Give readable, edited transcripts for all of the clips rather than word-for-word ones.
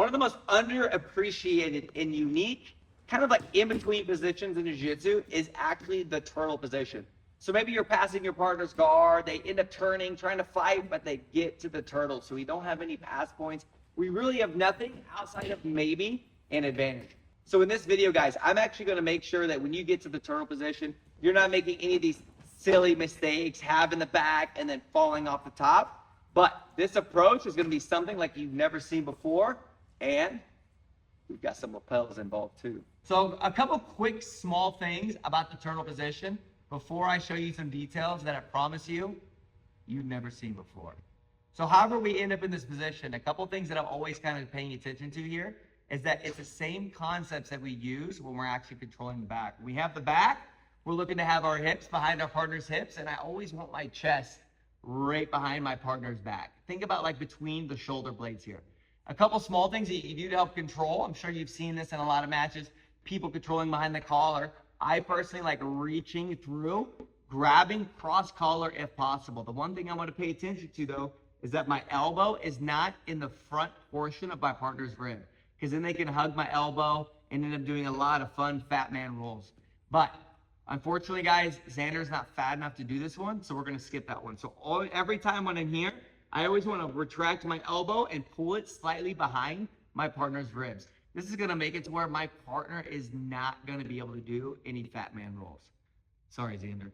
One of the most underappreciated and unique, kind of like in-between positions in jiu-jitsu is actually the turtle position. So maybe you're passing your partner's guard, they end up turning, trying to fight, but they get to the turtle. So we don't have any pass points. We really have nothing outside of maybe an advantage. So in this video, guys, I'm actually going to make sure that when you get to the turtle position, you're not making any of these silly mistakes, having the back and then falling off the top. But this approach is going to be something like you've never seen before. And we've got some lapels involved too. So a couple quick small things about the turtle position before I show you some details that I promise you've never seen before. So however we end up in this position, a couple things that I'm always kind of paying attention to here is that it's the same concepts that we use when we're actually controlling the back. We have the back, we're looking to have our hips behind our partner's hips, and I always want my chest right behind my partner's back. Think about like between the shoulder blades here. A couple small things that you do to help control. I'm sure you've seen this in a lot of matches, people controlling behind the collar. I personally like reaching through, grabbing cross collar if possible. The one thing I want to pay attention to though is that my elbow is not in the front portion of my partner's rib, because then they can hug my elbow and end up doing a lot of fun fat man rolls. But unfortunately, guys, Xander's not fat enough to do this one, so we're going to skip that one. So every time when I'm here, I always want to retract my elbow and pull it slightly behind my partner's ribs. This is going to make it to where my partner is not going to be able to do any fat man rolls. Sorry, Xander.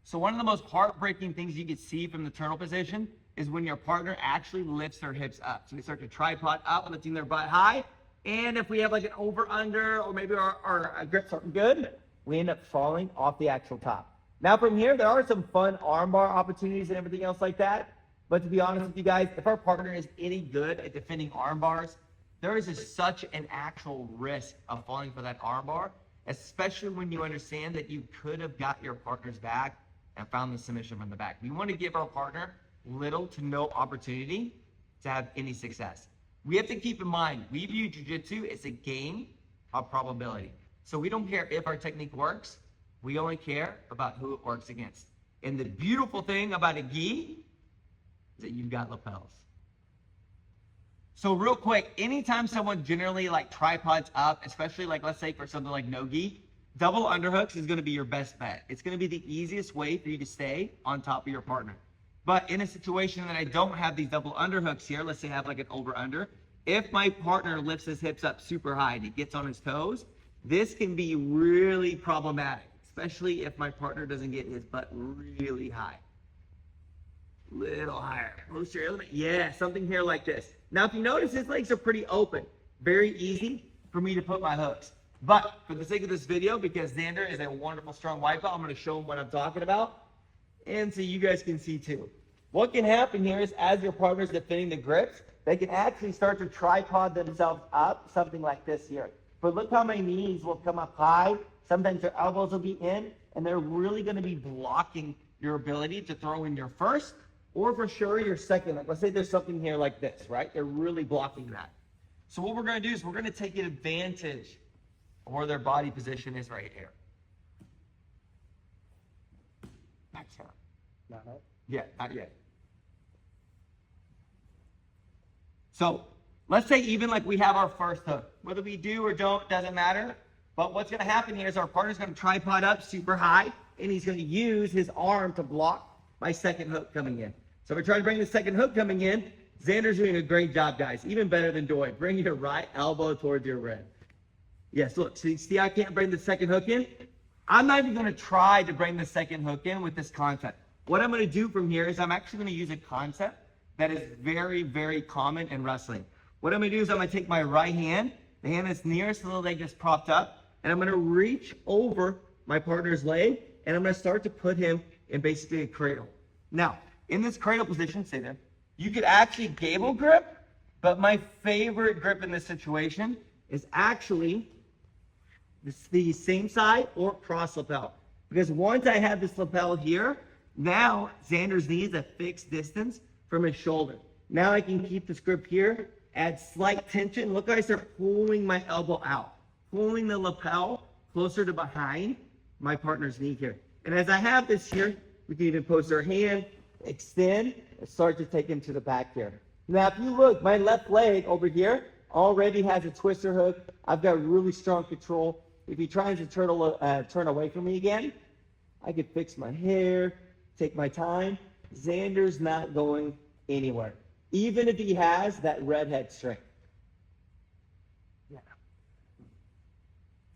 So one of the most heartbreaking things you can see from the turtle position is when your partner actually lifts their hips up. So they start to tripod up, lifting their butt high. And if we have like an over-under, or maybe our grips aren't good, we end up falling off the actual top. Now from here, there are some fun armbar opportunities and everything else like that. But to be honest with you guys, if our partner is any good at defending arm bars, there is such an actual risk of falling for that arm bar, especially when you understand that you could have got your partner's back and found the submission from the back. We want to give our partner little to no opportunity to have any success. We have to keep in mind, we view jiu-jitsu as a game of probability. So we don't care if our technique works, we only care about who it works against. And the beautiful thing about a gi is that you've got lapels. So real quick, anytime someone generally like tripods up, especially like let's say for something like no gi, double underhooks is going to be your best bet. It's going to be the easiest way for you to stay on top of your partner. But in a situation that I don't have these double underhooks here, let's say I have like an over-under, if my partner lifts his hips up super high and he gets on his toes, this can be really problematic, especially if my partner doesn't get his butt really high. Little higher, closer element. Yeah, something here like this. Now, if you notice, his legs are pretty open. Very easy for me to put my hooks. But for the sake of this video, because Xander is a wonderful, strong white belt, I'm going to show him what I'm talking about. And so you guys can see too. What can happen here is as your partner's defending the grips, they can actually start to tripod themselves up, something like this here. But look how my knees will come up high. Sometimes their elbows will be in, and they're really going to be blocking your ability to throw in your first or for sure your second. Like let's say there's something here like this, right? They're really blocking that. So what we're going to do is we're going to take advantage of where their body position is right here. Exhale. Not yet. Not yet. So let's say even like we have our first hook. Whether we do or don't, doesn't matter. But what's going to happen here is our partner's going to tripod up super high, and he's going to use his arm to block my second hook coming in. So if I try to bring the second hook coming in, Xander's doing a great job, guys. Even better than Doy. Bring your right elbow towards your rib. Yes, look. So you see I can't bring the second hook in? I'm not even going to try to bring the second hook in with this concept. What I'm going to do from here is I'm actually going to use a concept that is very, very common in wrestling. What I'm going to do is I'm going to take my right hand, the hand that's nearest to the leg that's propped up, and I'm going to reach over my partner's leg, and I'm going to start to put him in basically a cradle. Now, in this cradle position, stay there, you could actually gable grip, but my favorite grip in this situation is actually the same side or cross lapel. Because once I have this lapel here, now Xander's knee is a fixed distance from his shoulder. Now I can keep this grip here, add slight tension. Look, I start pulling my elbow out, pulling the lapel closer to behind my partner's knee here. And as I have this here, we can even post our hand, extend, and start to take him to the back here. Now, if you look, my left leg over here already has a twister hook. I've got really strong control. If he tries to turn away from me again, I could fix my hair, take my time. Xander's not going anywhere, even if he has that redhead strength. Yeah.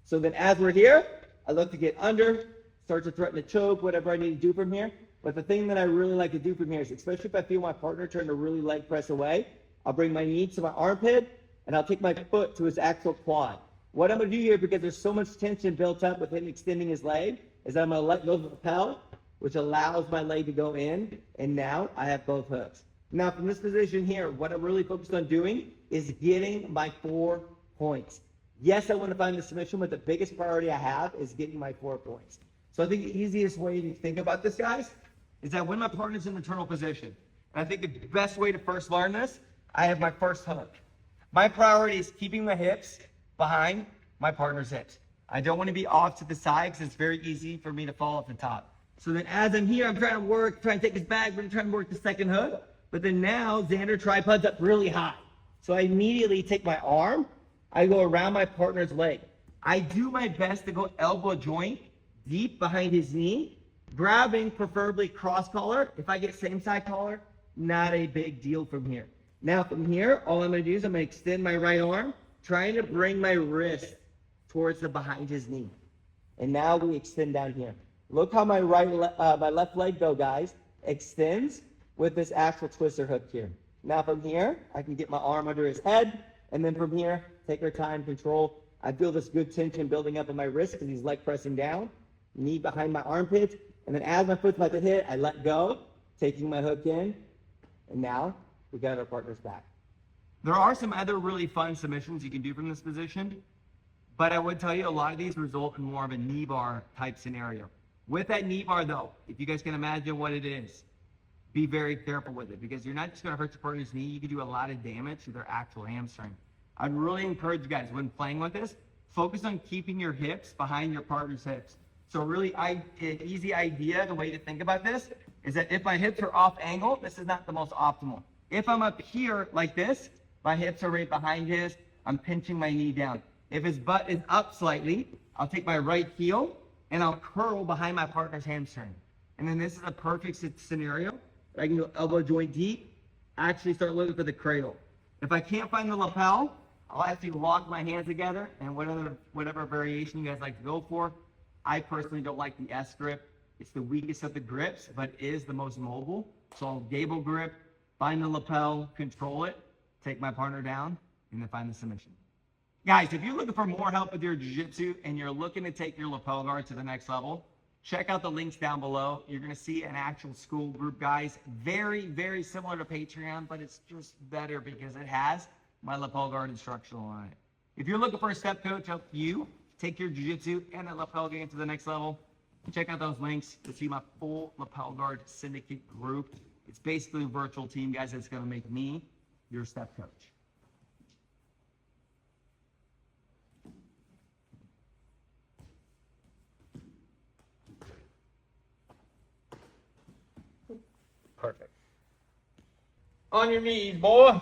So then as we're here, I look to get under, start to threaten to choke, whatever I need to do from here. But the thing that I really like to do from here is, especially if I feel my partner trying to really leg press away, I'll bring my knee to my armpit, and I'll take my foot to his actual quad. What I'm going to do here, because there's so much tension built up with him extending his leg, is I'm going to let go of the lapel, which allows my leg to go in, and now I have both hooks. Now, from this position here, what I'm really focused on doing is getting my 4 points. Yes, I want to find the submission, but the biggest priority I have is getting my 4 points. So I think the easiest way to think about this, guys, is that when my partner's in the turtle position, and I think the best way to first learn this, I have my first hook. My priority is keeping my hips behind my partner's hips. I don't want to be off to the side because it's very easy for me to fall off the top. So then as I'm here, I'm trying to work, trying to take his back, we're trying to work the second hook. But then now Xander tripods up really high. So I immediately take my arm, I go around my partner's leg. I do my best to go elbow joint deep behind his knee, grabbing preferably cross collar. If I get same side collar, not a big deal from here. Now from here, all I'm going to do is I'm going to extend my right arm, trying to bring my wrist towards the behind his knee. And now we extend down here. Look how my my left leg though, guys, extends with this actual twister hook here. Now from here, I can get my arm under his head, and then from here, take our time, control. I feel this good tension building up in my wrist because he's leg pressing down, knee behind my armpit, and then as my foot's about to hit, I let go, taking my hook in, and now we got our partner's back. There are some other really fun submissions you can do from this position, but I would tell you a lot of these result in more of a knee bar type scenario. With that knee bar though, if you guys can imagine what it is, be very careful with it because you're not just going to hurt your partner's knee, you can do a lot of damage to their actual hamstring. I'd really encourage you guys when playing with this, focus on keeping your hips behind your partner's hips. So really an easy idea, the way to think about this is that if my hips are off angle, this is not the most optimal. If I'm up here like this, my hips are right behind his, I'm pinching my knee down. If his butt is up slightly, I'll take my right heel and I'll curl behind my partner's hamstring. And then this is a perfect scenario. I can go elbow joint deep, actually start looking for the cradle. If I can't find the lapel, I'll actually lock my hands together and whatever variation you guys like to go for. I personally don't like the S grip. It's the weakest of the grips, but is the most mobile. So I'll gable grip, find the lapel, control it, take my partner down, and then find the submission. Guys, if you're looking for more help with your jiu-jitsu and you're looking to take your lapel guard to the next level, check out the links down below. You're going to see an actual school group, guys. Very, very similar to Patreon, but it's just better because it has my lapel guard instructional on it. If you're looking for a step coach to help you take your jiu-jitsu and that lapel game to the next level, check out those links to see my full lapel guard syndicate group. It's basically a virtual team, guys, that's going to make me your step coach. Perfect. On your knees, boy.